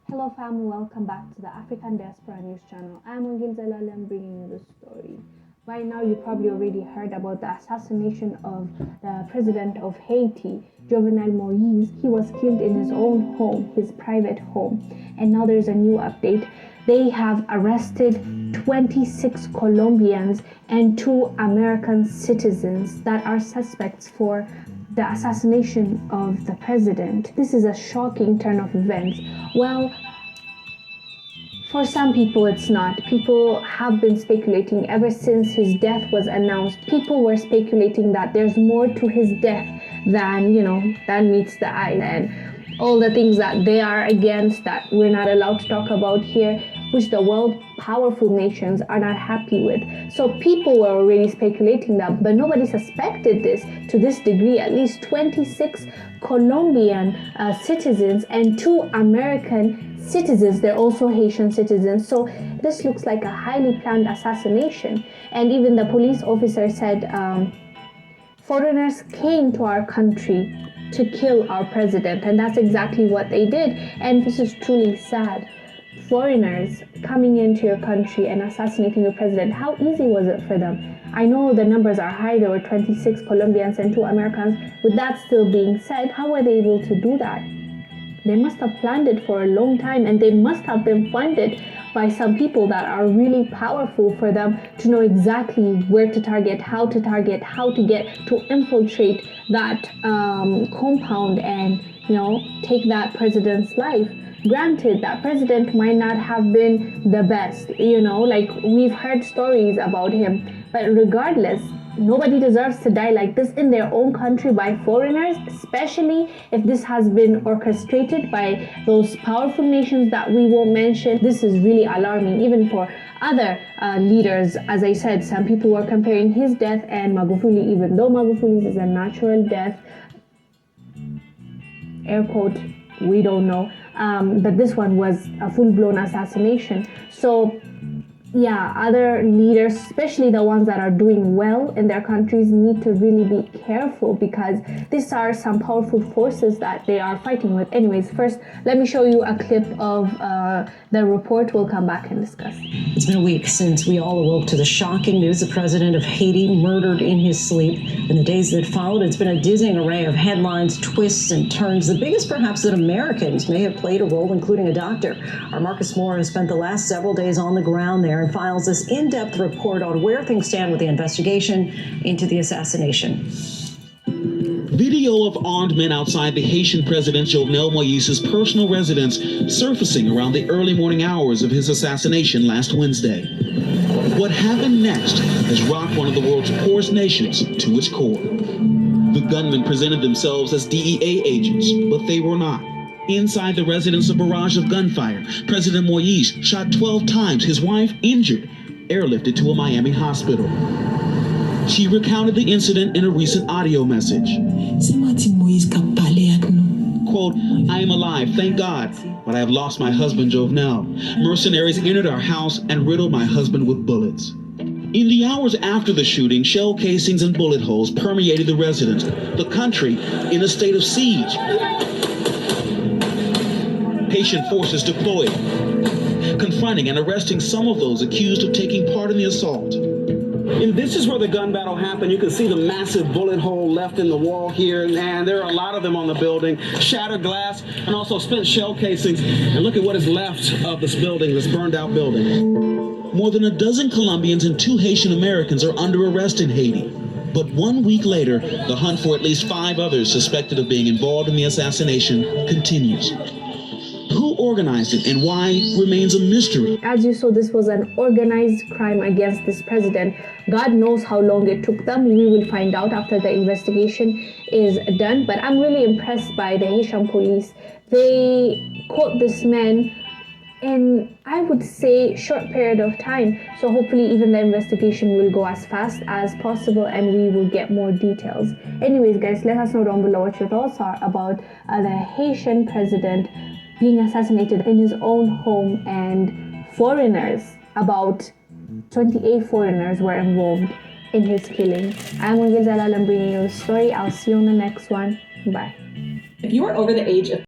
Hello family, welcome back to the African Diaspora News Channel. I'm Wangin Zalali, I'm bringing you the story. By now you probably already heard about the assassination of the president of Haiti, Jovenel Moise. He was killed in his own home, his private home. And now there's a new update. They have arrested 26 Colombians and 2 American citizens that are suspects for the assassination of the president. This is a shocking turn of events. Well, for some people it's not. People have been speculating ever since his death was announced. People were speculating that there's more to his death than meets the eye, and all the things that they are against that we're not allowed to talk about here, which the world powerful nations are not happy with. So people were already speculating that, but nobody suspected this to this degree. At least 26 Colombian citizens and 2 American citizens. They're also Haitian citizens. So this looks like a highly planned assassination. And even the police officer said foreigners came to our country to kill our president, and that's exactly what they did. And this is truly sad. Foreigners coming into your country and assassinating your president, how easy was it for them? I know the numbers are high. There were 26 Colombians and 2 Americans. With that still being said, how were they able to do that? They must have planned it for a long time, and they must have been funded by some people that are really powerful for them to know exactly where to target, how to get to infiltrate that compound and take that president's life. Granted, that president might not have been the best, like we've heard stories about him, but regardless, nobody deserves to die like this in their own country by foreigners, especially if this has been orchestrated by those powerful nations that we won't mention. This is really alarming, even for other leaders. As I said, some people were comparing his death and Magufuli, even though Magufuli's is a natural death, air quote, we don't know, but this one was a full-blown assassination. So yeah, other leaders, especially the ones that are doing well in their countries, need to really be careful, because these are some powerful forces that they are fighting with. Anyways, first, let me show you a clip of the report. We'll come back and discuss. It's been a week since we all awoke to the shocking news: the president of Haiti murdered in his sleep. In the days that followed, it's been a dizzying array of headlines, twists, and turns. The biggest, perhaps, that Americans may have played a role, including a doctor. Our Marcus Moore has spent the last several days on the ground there and files this in-depth report on where things stand with the investigation into the assassination. Video of armed men outside the Haitian president Jovenel Moise's personal residence surfacing around the early morning hours of his assassination last Wednesday. What happened next has rocked one of the world's poorest nations to its core. The gunmen presented themselves as DEA agents, but they were not. Inside the residence, a barrage of gunfire. President Moise shot 12 times, his wife injured, airlifted to a Miami hospital. She recounted the incident in a recent audio message. Quote, "I am alive, thank God, but I have lost my husband, Jovenel. Mercenaries entered our house and riddled my husband with bullets." In the hours after the shooting, shell casings and bullet holes permeated the residence, the country in a state of siege. Haitian forces deployed, confronting and arresting some of those accused of taking part in the assault. And this is where the gun battle happened. You can see the massive bullet hole left in the wall here, and there are a lot of them on the building. Shattered glass and also spent shell casings. And look at what is left of this building, this burned out building. More than a dozen Colombians and 2 Haitian Americans are under arrest in Haiti. But 1 week later, the hunt for at least 5 others suspected of being involved in the assassination continues. Who organized it and why remains a mystery. As you saw, this was an organized crime against this president. God knows how long it took them. We will find out after the investigation is done. But I'm really impressed by the Haitian police. They caught this man in, I would say, short period of time. So hopefully even the investigation will go as fast as possible and we will get more details. Anyways, guys, let us know down below what your thoughts are about the Haitian president being assassinated in his own home, and foreigners, about 28 foreigners were involved in his killing. I'm Wangil Zalal, I'm bringing you the story. I'll see you on the next one. Bye. If you are over the age of